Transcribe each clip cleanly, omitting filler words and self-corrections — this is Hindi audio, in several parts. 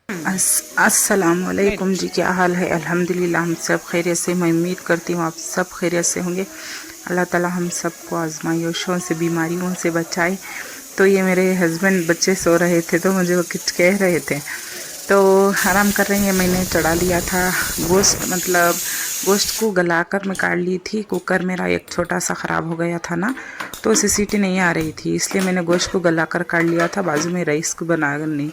अस्सलाम वालेकुम जी, क्या हाल है। अल्हम्दुलिल्लाह हम सब खैरियत से। मैं उम्मीद करती हूँ आप सब खैरियत से होंगे। अल्लाह ताला हम सबको आजमाइशों से, बीमारियों से बचाए। तो ये मेरे हस्बैंड बच्चे सो रहे थे तो मुझे वो कुछ कह रहे थे तो आराम कर रहे हैं। मैंने चढ़ा लिया था गोश्त, मतलब गोश्त को गलाकर मैं काट ली थी। कुकर मेरा एक छोटा सा ख़राब हो गया था ना, तो सीटी नहीं आ रही थी, इसलिए मैंने गोश्त को गलाकर काट लिया था। बाजू में राइस को बनाने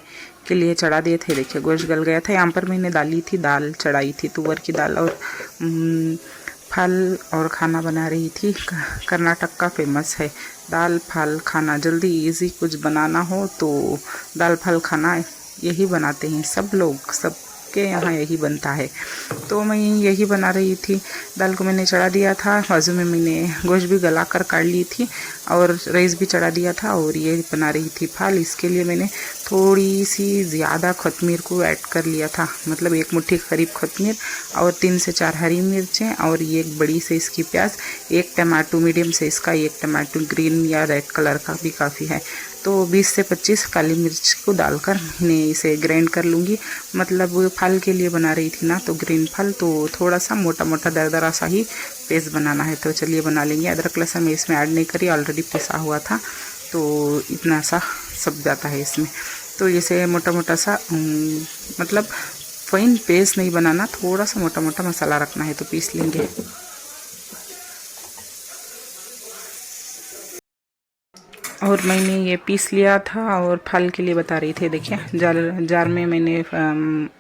के लिए चढ़ा दिए थे। देखिए गोश्त गल गया था। यहाँ पर मैंने डाली थी दाल, चढ़ाई थी तुअर की दाल और फल और खाना बना रही थी। कर्नाटक का फेमस है दाल फल खाना। जल्दी इजी कुछ बनाना हो तो दाल फल खाना यही बनाते हैं सब लोग, सबके यहाँ यही बनता है। तो मैं यही बना रही थी। दाल को मैंने चढ़ा दिया था, बाजू में मैंने गोश्त भी गला कर काट ली थी और राइस भी चढ़ा दिया था और ये बना रही थी फल। इसके लिए मैंने थोड़ी सी ज़्यादा कोतमीर को ऐड कर लिया था, मतलब एक मुट्ठी करीब कोतमीर और 3 से 4 हरी मिर्चें और एक बड़ी से इसकी प्याज, एक टमाटो मीडियम से इसका, एक टमाटो ग्रीन या रेड कलर का भी काफ़ी है। तो 20 से 25 काली मिर्च को डालकर मैंने इसे ग्राइंड कर लूँगी। मतलब फल के लिए बना रही थी ना, तो ग्रीन फल तो थोड़ा सा मोटा मोटा दरदरा सा ही पेस्ट बनाना है। तो चलिए बना लेंगे। अदरक लहसुन मैं इसमें ऐड नहीं करी, ऑलरेडी पिसा हुआ था तो इतना सा सब जाता है इसमें। तो इसे मोटा मोटा सा मतलब फाइन पेस्ट नहीं बनाना, थोड़ा सा मोटा मोटा मसाला रखना है तो पीस लेंगे। और मैंने ये पीस लिया था और फल के लिए बता रही थी। देखिए जार में मैंने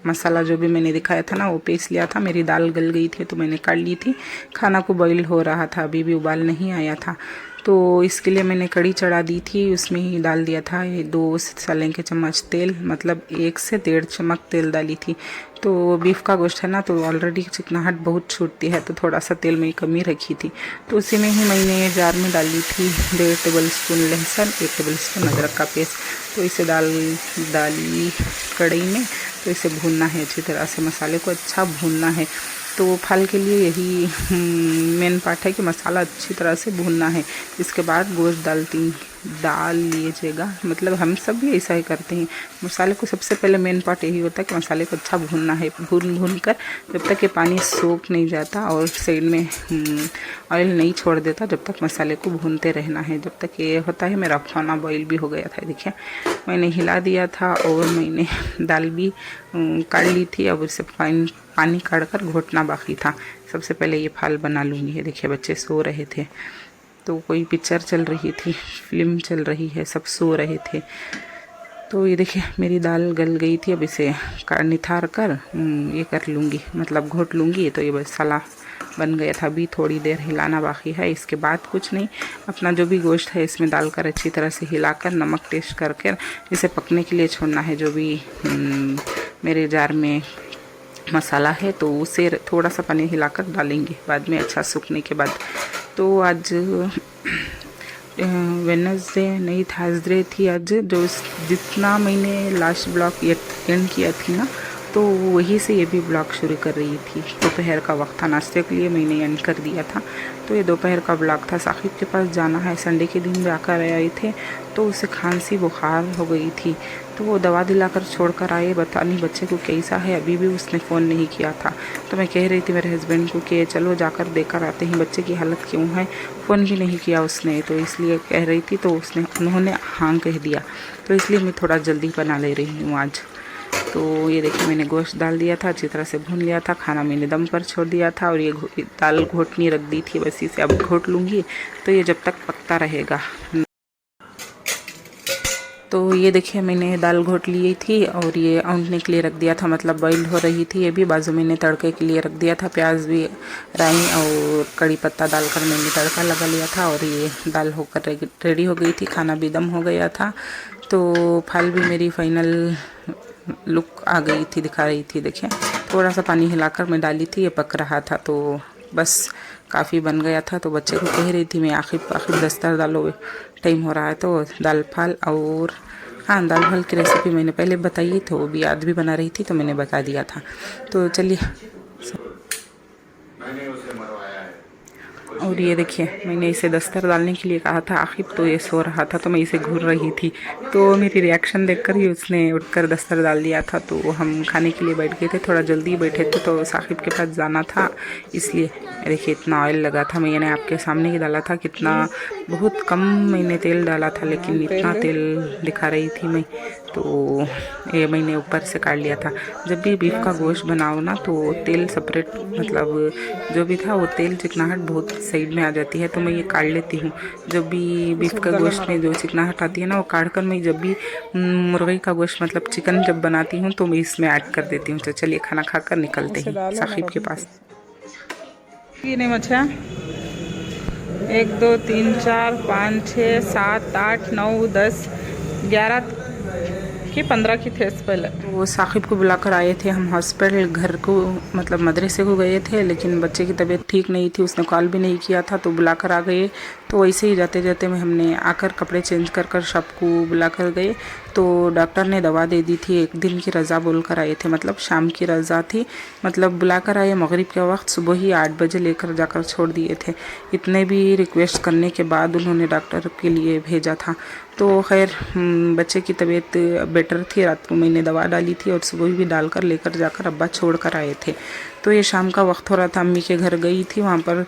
मसाला जो भी मैंने दिखाया था ना वो पीस लिया था। मेरी दाल गल गई थी तो मैंने काट ली थी। खाना को बॉईल हो रहा था, अभी भी उबाल नहीं आया था, तो इसके लिए मैंने कड़ी चढ़ा दी थी। उसमें ही डाल दिया था ये 2 सलें के चम्मच तेल, मतलब 1 से 1.5 चम्मच तेल डाली थी। तो बीफ का गोश्त है ना, तो ऑलरेडी चिकनाहट बहुत छूटती है, तो थोड़ा सा तेल में कमी रखी थी। तो उसी में ही मैंने जार में डाली थी 1.5 टेबल स्पून लहसुन, 1 टेबल स्पून अदरक का पेस्ट। तो इसे डाली कढ़ाई में। तो इसे भूनना है अच्छी तरह से, मसाले को अच्छा भूनना है। तो फल के लिए यही मेन पार्ट है कि मसाला अच्छी तरह से भूनना है। इसके बाद गोश्त डाल लीजिएगा, मतलब हम सब भी ऐसा ही करते हैं। मसाले को सबसे पहले मेन पार्ट यही होता है कि मसाले को अच्छा भूनना है। भून कर जब तक ये पानी सोख नहीं जाता और साइड में ऑयल नहीं छोड़ देता, जब तक मसाले को भूनते रहना है। जब तक ये होता है। मेरा खाना बॉईल भी हो गया था, देखिए मैंने हिला दिया था और मैंने दाल भी काट ली थी। अब इसे पानी काढ़ कर घोटना बाकी था। सबसे पहले ये फल बना लूँगी। देखिए बच्चे सो रहे थे, तो कोई पिक्चर चल रही थी, फिल्म चल रही है, सब सो रहे थे। तो ये देखिए मेरी दाल गल गई थी। अब इसे निथार कर ये कर लूँगी, मतलब घोट लूँगी। तो ये मसाला बन गया था। अभी थोड़ी देर हिलाना बाकी है। इसके बाद कुछ नहीं, अपना जो भी गोश्त है इसमें डालकर अच्छी तरह से हिलाकर नमक टेस्ट करके इसे पकने के लिए छोड़ना है। जो भी मेरे जार में मसाला है तो उसे थोड़ा सा पानी हिलाकर डालेंगे बाद में, अच्छा सूखने के बाद। तो आज वेडनेसडे नहीं थर्सडे थी आज। जो जितना मैंने लास्ट ब्लॉग एंड किया थी ना, तो वहीं से ये भी ब्लॉग शुरू कर रही थी। दोपहर का वक्त था, नाश्ते के लिए मैंने एंड कर दिया था। तो ये दोपहर का ब्लॉग था। साकिब के पास जाना है, संडे के दिन जाकर आए थे, तो उसे खांसी बुखार हो गई थी, तो वो दवा दिलाकर छोड़कर आए। पता नहीं बच्चे को कैसा है, अभी भी उसने फ़ोन नहीं किया था। तो मैं कह रही थी मेरे हस्बैंड को कि चलो जाकर देकर आते हैं बच्चे की हालत क्यों है। फ़ोन भी नहीं किया उसने, तो इसलिए कह रही थी, तो उन्होंने हाँ कह दिया। तो इसलिए मैं थोड़ा जल्दी बना ले रही हूँ आज। तो ये देखिए मैंने गोश्त डाल दिया था, अच्छी तरह से भून लिया था। खाना मैंने दम पर छोड़ दिया था और ये दाल घोटनी रख दी थी, बस इसे अब घोट लूँगी। तो ये जब तक पकता रहेगा। तो ये देखिए मैंने दाल घोट ली थी और ये औंधने के लिए रख दिया था, मतलब बॉईल हो रही थी। ये भी बाजू मैंने तड़के के लिए रख दिया था। प्याज भी, राई और कड़ी पत्ता डालकर मैंने तड़का लगा लिया था और ये दाल होकर रेडी हो गई थी। खाना भी दम हो गया था। तो फल भी मेरी फाइनल लुक आ गई थी, दिखा रही थी। देखिए थोड़ा सा पानी हिलाकर मैं डाली थी, ये पक रहा था, तो बस काफ़ी बन गया था। तो बच्चे को कह रही थी मैं आखिर दस्तर डालो, टाइम हो रहा है। तो दाल फल और हाँ, दाल फल की रेसिपी मैंने पहले बताई, तो वो भी आज भी बना रही थी, तो मैंने बता दिया था। तो चलिए, और ये देखिए, मैंने इसे दस्तर डालने के लिए कहा था आखिर, तो ये सो रहा था तो मैं इसे घूर रही थी, तो मेरी रिएक्शन देखकर ही उसने उठकर दस्तर डाल दिया था। तो हम खाने के लिए बैठ गए थे, थोड़ा जल्दी बैठे थे तो साकिब के पास जाना था, इसलिए देखिए इतना ऑयल लगा था। मैंने आपके सामने ही डाला था, कितना बहुत कम मैंने तेल डाला था, लेकिन इतना तेल दिखा रही थी मैं, तो ये मैंने ऊपर से काट लिया था। जब भी बीफ का गोश्त बनाओ ना तो तेल सेपरेट, मतलब जो भी था वो तेल चिकनाहट बहुत साइड में आ जाती है, तो मैं ये काट लेती हूँ। जब भी बीफ का गोश्त में जो चिकनाहट आती है ना, वो काट कर मैं जब भी मुर्गी का गोश्त मतलब चिकन जब बनाती हूँ तो मैं इसमें ऐड कर देती हूँ। तो चलिए खाना खाकर निकलते हैं साकिब के पास। ये नहीं मच्छा 1 2 3 4 5 6 7 8 9 10 11 कि 15 की थे पहले। तो साकिब को बुलाकर आए थे हम हॉस्पिटल, घर को मतलब मदरसे को गए थे, लेकिन बच्चे की तबीयत ठीक नहीं थी, उसने कॉल भी नहीं किया था, तो बुलाकर आ गए। तो वैसे ही जाते जाते में हमने आकर कपड़े चेंज कर सबको बुलाकर गए। तो डॉक्टर ने दवा दे दी थी, 1 दिन की रज़ा बोलकर आए थे, मतलब शाम की रज़ा थी, मतलब बुलाकर आए मगरिब के वक्त, सुबह ही 8 बजे लेकर जाकर छोड़ दिए थे। इतने भी रिक्वेस्ट करने के बाद उन्होंने डॉक्टर के लिए भेजा था। तो खैर बच्चे की तबीयत बेटर थी, रात को मैंने दवा डाली थी और सुबह भी डालकर लेकर जाकर अब्बा छोड़ कर आए थे। तो ये शाम का वक्त हो रहा था, अम्मी के घर गई थी, वहाँ पर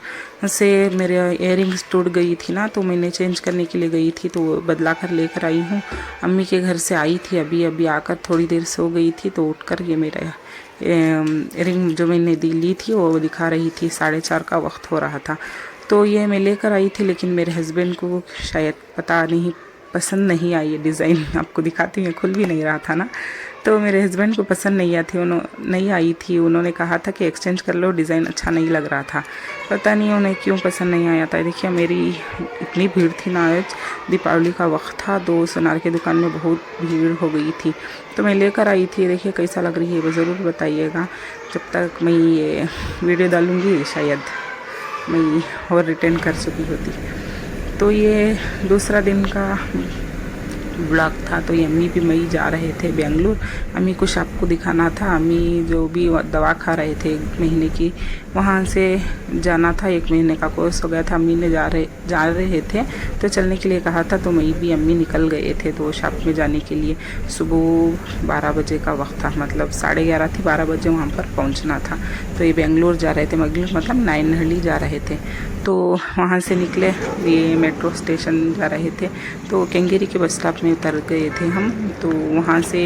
से मेरे इयररिंग्स टूट गई थी ना, तो मैंने चेंज करने के लिए गई थी, तो बदला कर लेकर आई हूँ। अम्मी के घर से आई थी, अभी आकर थोड़ी देर सो गई थी, तो उठकर ये मेरा इयररिंग जो मैंने ली थी वो दिखा रही थी। 4:30 का वक्त हो रहा था, तो ये मैं लेकर आई थी, लेकिन मेरे हस्बैंड को शायद पता नहीं पसंद नहीं आई ये डिज़ाइन। आपको दिखाती हूँ, खुल भी नहीं रहा था ना, तो मेरे हस्बैंड को पसंद नहीं आई थी। उन्होंने कहा था कि एक्सचेंज कर लो, डिज़ाइन अच्छा नहीं लग रहा था, पता नहीं उन्हें क्यों पसंद नहीं आया था। देखिए मेरी इतनी भीड़ थी ना, आज दीपावली का वक्त था, तो सोनार की दुकान में बहुत भीड़ हो गई थी, तो मैं लेकर आई थी। देखिए कैसा लग रही है वो ज़रूर बताइएगा। जब तक मैं ये वीडियो डालूँगी शायद मैं और रिटर्न कर चुकी होती। तो ये दूसरा दिन का ब्लॉग था। तो ये अम्मी भी मई जा रहे थे बेंगलुरु, अम्मी को आपको दिखाना था। अम्मी जो भी दवा खा रहे थे 1 महीने की, वहाँ से जाना था, 1 महीने का कोर्स हो गया था। अम्मी ने जा रहे थे तो चलने के लिए कहा था, तो मई भी अम्मी निकल गए थे तो शॉप में जाने के लिए। सुबह 12 बजे का वक्त था, मतलब 11:30 थी, 12 बजे वहाँ पर पहुँचना था। तो ये बेंगलुरु जा रहे थे, मतलब नाइनहली जा रहे थे। तो वहाँ से निकले, ये मेट्रो स्टेशन जा रहे थे, तो केंगेरी के बस स्टॉप में उतर गए थे हम। तो वहाँ से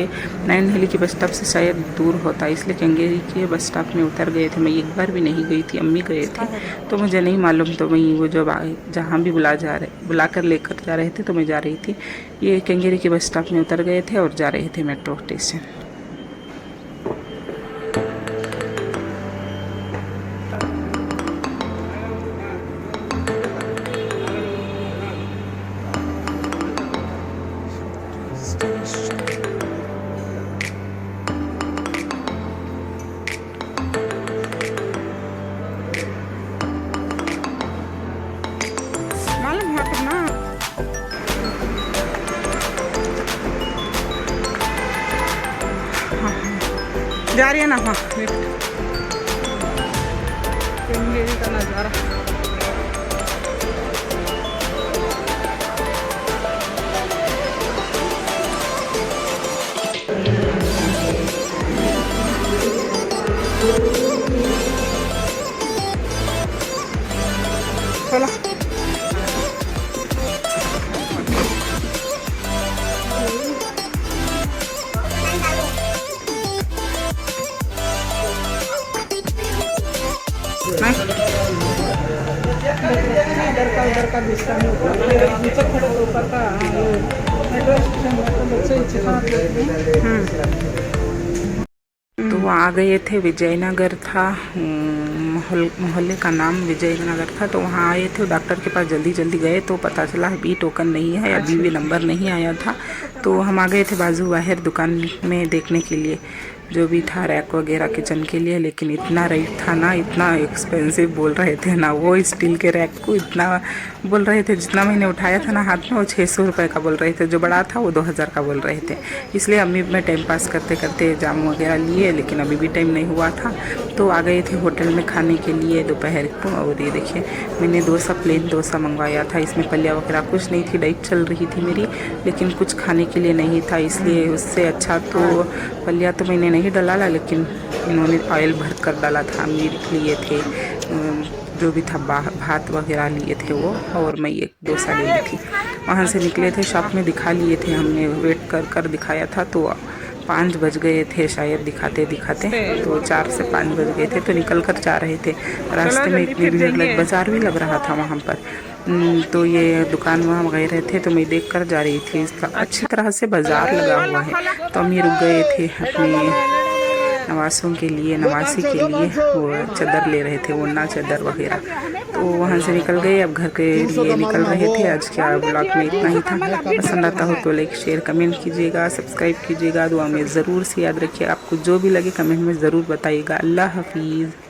नाइनहली के बस स्टॉप से शायद दूर होता, इसलिए केंगेरी के बस स्टॉप में उतर गए थे। मैं एक बार भी नहीं गई थी, अम्मी गए थे, तो मुझे नहीं मालूम। तो मैं वो जब जहाँ भी बुलाकर लेकर जा रहे थे तो मैं जा रही थी। ये केंगेरी के बस स्टॉप में उतर गए थे और जा रहे थे मेट्रो स्टेशन। मालूम है करना जा रही है ना। हाँ केंगेरी का नज़ारा चलो। इधर का दिशा में नीचे खड़े ऊपर का मेट्रो स्टेशन। तो आ गए थे, विजयनगर था, मोहल्ले का नाम विजयनगर था। तो वहाँ आए थे, डॉक्टर के पास जल्दी गए तो पता चला अभी टोकन नहीं है, अभी भी नंबर नहीं आया था। तो हम आ गए थे बाजू बाहर दुकान में देखने के लिए। जो भी था रैक वगैरह किचन के लिए, लेकिन इतना रेट था ना, इतना एक्सपेंसिव बोल रहे थे ना, वो स्टील के रैक को इतना बोल रहे थे, जितना मैंने उठाया था ना हाथ में वो 600 रुपये का बोल रहे थे, जो बड़ा था वो 2000 का बोल रहे थे। इसलिए अम्मी मैं टाइम पास करते करते जाम वगैरह लिए, लेकिन अभी भी टाइम नहीं हुआ था, तो आ गए थे होटल में खाने के लिए दोपहर को। और ये देखिए मैंने डोसा, प्लेन डोसा मंगवाया था, इसमें पलिया वगैरह कुछ नहीं थी, डाइट चल रही थी मेरी, लेकिन कुछ खाने के लिए नहीं था, इसलिए उससे अच्छा तो पलिया तो मैंने नहीं डाला, लेकिन इन्होंने ऑयल भर कर डाला था। मिर्च लिए थे, जो भी था भात वगैरह लिए थे वो, और मैं एक डोसा ले ली थी। वहाँ से निकले थे, शॉप में दिखा लिए थे हमने, वेट कर कर दिखाया था, तो 5 बज गए थे शायद दिखाते दिखाते, तो 4 से 5 बज गए थे, तो निकल कर जा रहे थे। रास्ते में इतनी भीड़ लग, बाज़ार भी लग रहा था वहाँ पर, तो ये दुकान वहाँ वगैरह थे, तो मैं देख कर जा रही थी। इसका अच्छी तरह से बाज़ार लगा हुआ है, तो हम ये रुक गए थे अपने नवासों के लिए, नवासी के लिए वो चादर ले रहे थे, ओढ़ना चादर वगैरह, तो वहाँ से निकल गए। अब घर के लिए निकल रहे थे। आज क्या ब्लॉग में इतना ही था। पसंद आता हो तो लाइक शेयर कमेंट कीजिएगा, सब्सक्राइब कीजिएगा, दुआ में ज़रूर से याद रखिए। आपको जो भी लगे कमेंट में ज़रूर बताइएगा। अल्लाह हाफिज़।